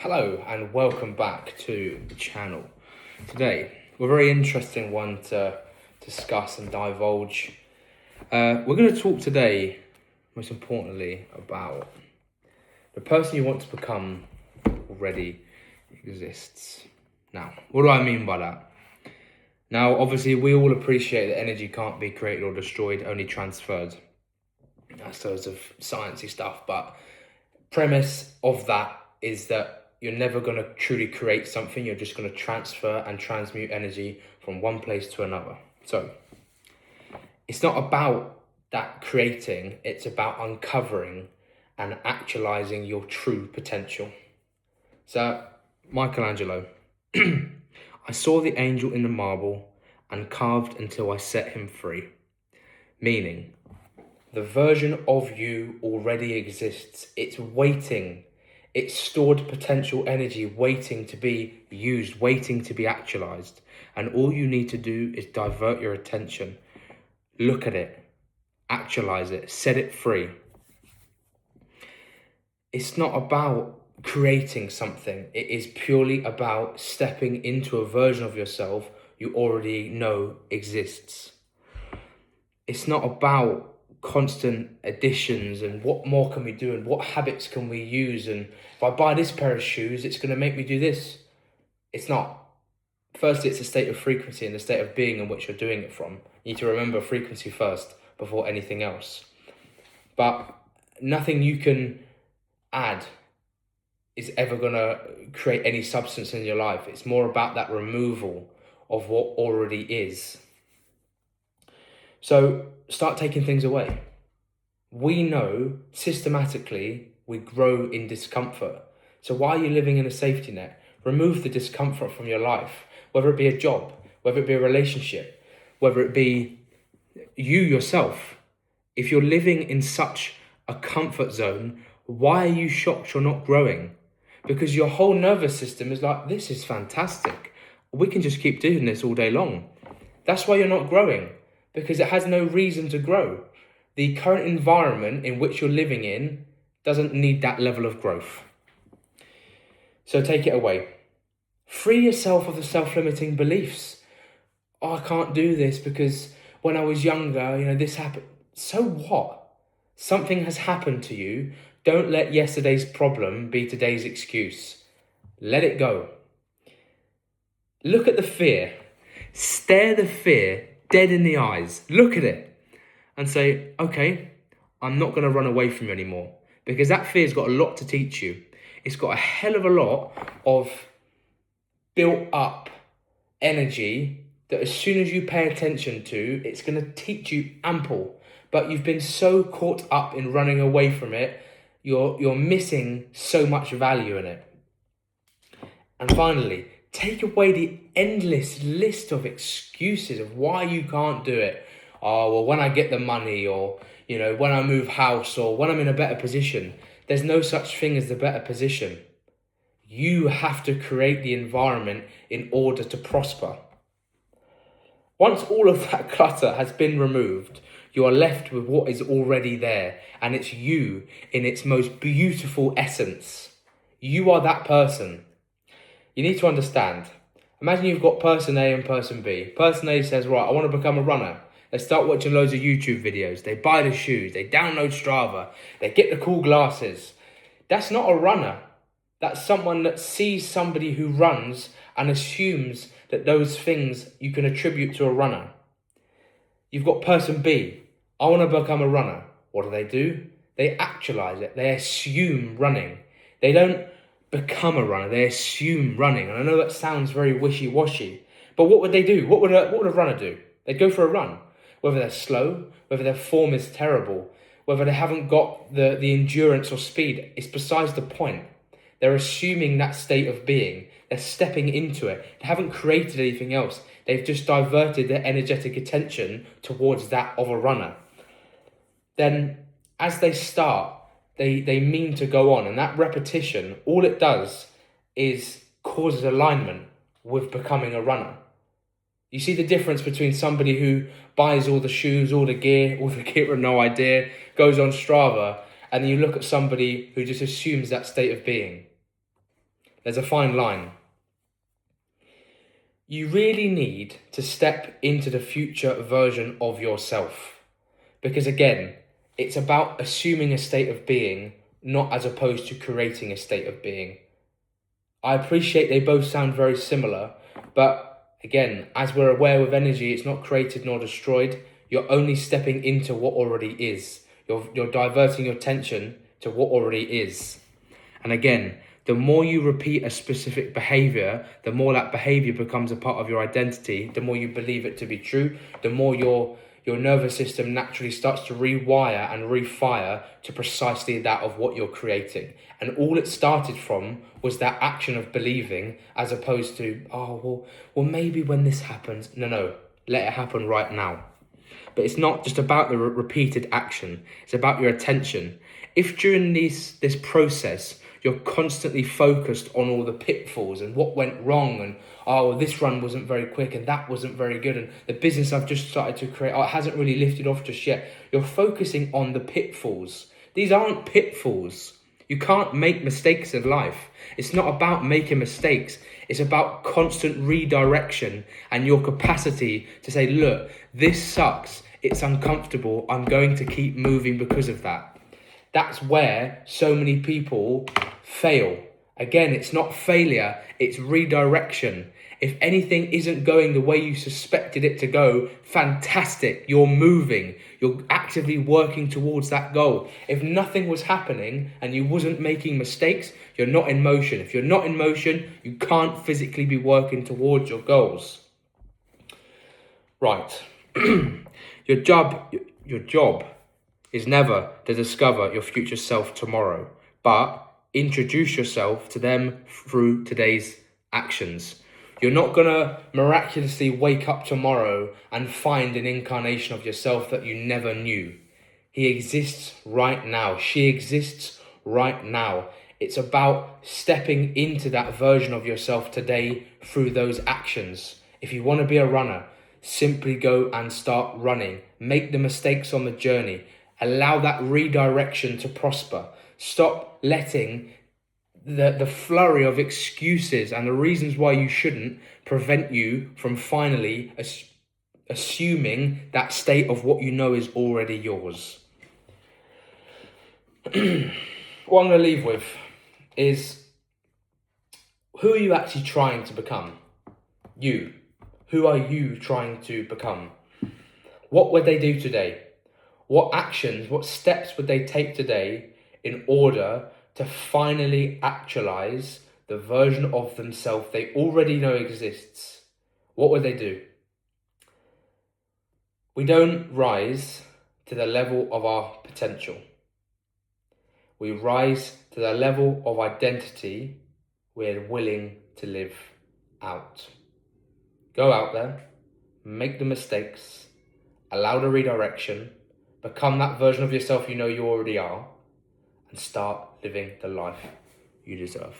Hello and welcome back to the channel. Today, we're a very interesting one to discuss and divulge. We're going to talk today, most importantly, about the person you want to become already exists. Now, what do I mean by that? Now, obviously, we all appreciate that energy can't be created or destroyed, only transferred. That's sort of sciencey stuff, but premise of that is that you're never going to truly create something. You're just going to transfer and transmute energy from one place to another. So it's not about that creating, it's about uncovering and actualizing your true potential. So Michelangelo, I saw the angel in the marble and carved until I set him free. Meaning, the version of you already exists. It's waiting. It's stored potential energy waiting to be used, waiting to be actualized. And all you need to do is divert your attention. Look at it. Actualize it. Set it free. It's not about creating something. It is purely about stepping into a version of yourself you already know exists. It's not about constant additions and what more can we do and what habits can we use, and if I buy this pair of shoes it's going to make me do this. It's not. Firstly, it's a state of frequency and the state of being in which you're doing it from. You need to remember frequency first before anything else. But nothing you can add is ever going to create any substance in your life. It's more about that removal of what already is. So start taking things away. We know systematically we grow in discomfort. So why are you living in a safety net? Remove the discomfort from your life, whether it be a job, whether it be a relationship, whether it be you yourself. If you're living in such a comfort zone, why are you shocked you're not growing? Because your whole nervous system is like, this is fantastic. We can just keep doing this all day long. That's why you're not growing. Because it has no reason to grow. The current environment in which you're living in doesn't need that level of growth. So take it away. Free yourself of the self-limiting beliefs. Oh, I can't do this because when I was younger, this happened. So what? Something has happened to you. Don't let yesterday's problem be today's excuse. Let it go. Look at the fear. Stare the fear dead in the eyes. Look at it and say, okay, I'm not going to run away from you anymore, because that fear's got a lot to teach you. It's got a hell of a lot of built up energy that as soon as you pay attention to, it's going to teach you ample. But you've been so caught up in running away from it, you're missing so much value in it. And finally, take away the endless list of excuses of why you can't do it. Oh, well, when I get the money, or, when I move house, or when I'm in a better position. There's no such thing as the better position. You have to create the environment in order to prosper. Once all of that clutter has been removed, you are left with what is already there, and it's you in its most beautiful essence. You are that person. You need to understand. Imagine you've got person A and person B. Person A says, right, I want to become a runner. They start watching loads of YouTube videos. They buy the shoes. They download Strava. They get the cool glasses. That's not a runner. That's someone that sees somebody who runs and assumes that those things you can attribute to a runner. You've got person B. I want to become a runner. What do? They actualize it. They assume running. They don't become a runner. They assume running. And I know that sounds very wishy-washy, but what would they do? What would a runner do? They'd go for a run. Whether they're slow, whether their form is terrible, whether they haven't got the endurance or speed, it's besides the point. They're assuming that state of being. They're stepping into it. They haven't created anything else. They've just diverted their energetic attention towards that of a runner. Then, as they start, they mean to go on, and that repetition, all it does is causes alignment with becoming a runner. You see the difference between somebody who buys all the shoes, all the gear with no idea, goes on Strava, and then you look at somebody who just assumes that state of being. There's a fine line. You really need to step into the future version of yourself. Because again, it's about assuming a state of being, not as opposed to creating a state of being. I appreciate they both sound very similar, but again, as we're aware with energy, it's not created nor destroyed. You're only stepping into what already is. You're diverting your attention to what already is. And again, the more you repeat a specific behavior, the more that behavior becomes a part of your identity, the more you believe it to be true, the more your nervous system naturally starts to rewire and refire to precisely that of what you're creating. And all it started from was that action of believing, as opposed to, well, maybe when this happens. No, let it happen right now. But it's not just about the repeated action, it's about your attention. If during this process, you're constantly focused on all the pitfalls and what went wrong, and this run wasn't very quick and that wasn't very good, and the business I've just started to create, it hasn't really lifted off just yet. You're focusing on the pitfalls. These aren't pitfalls. You can't make mistakes in life. It's not about making mistakes. It's about constant redirection and your capacity to say, look, this sucks. It's uncomfortable. I'm going to keep moving because of that. That's where so many people fail. Again, it's not failure, it's redirection. If anything isn't going the way you suspected it to go, fantastic, you're moving. You're actively working towards that goal. If nothing was happening and you wasn't making mistakes, you're not in motion. If you're not in motion, you can't physically be working towards your goals. Right. Your job is never to discover your future self tomorrow, but introduce yourself to them through today's actions. You're not going to miraculously wake up tomorrow and find an incarnation of yourself that you never knew. He exists right now. She exists right now. It's about stepping into that version of yourself today through those actions. If you want to be a runner, simply go and start running. Make the mistakes on the journey. Allow that redirection to prosper. Stop letting the flurry of excuses and the reasons why you shouldn't prevent you from finally assuming that state of what you know is already yours. What I'm going to leave with is, who are you actually trying to become? You. Who are you trying to become? What would they do today? What actions, what steps would they take today in order to finally actualize the version of themselves they already know exists? What would they do? We don't rise to the level of our potential. We rise to the level of identity we're willing to live out. Go out there, make the mistakes, allow the redirection, become that version of yourself you know you already are, and start living the life you deserve.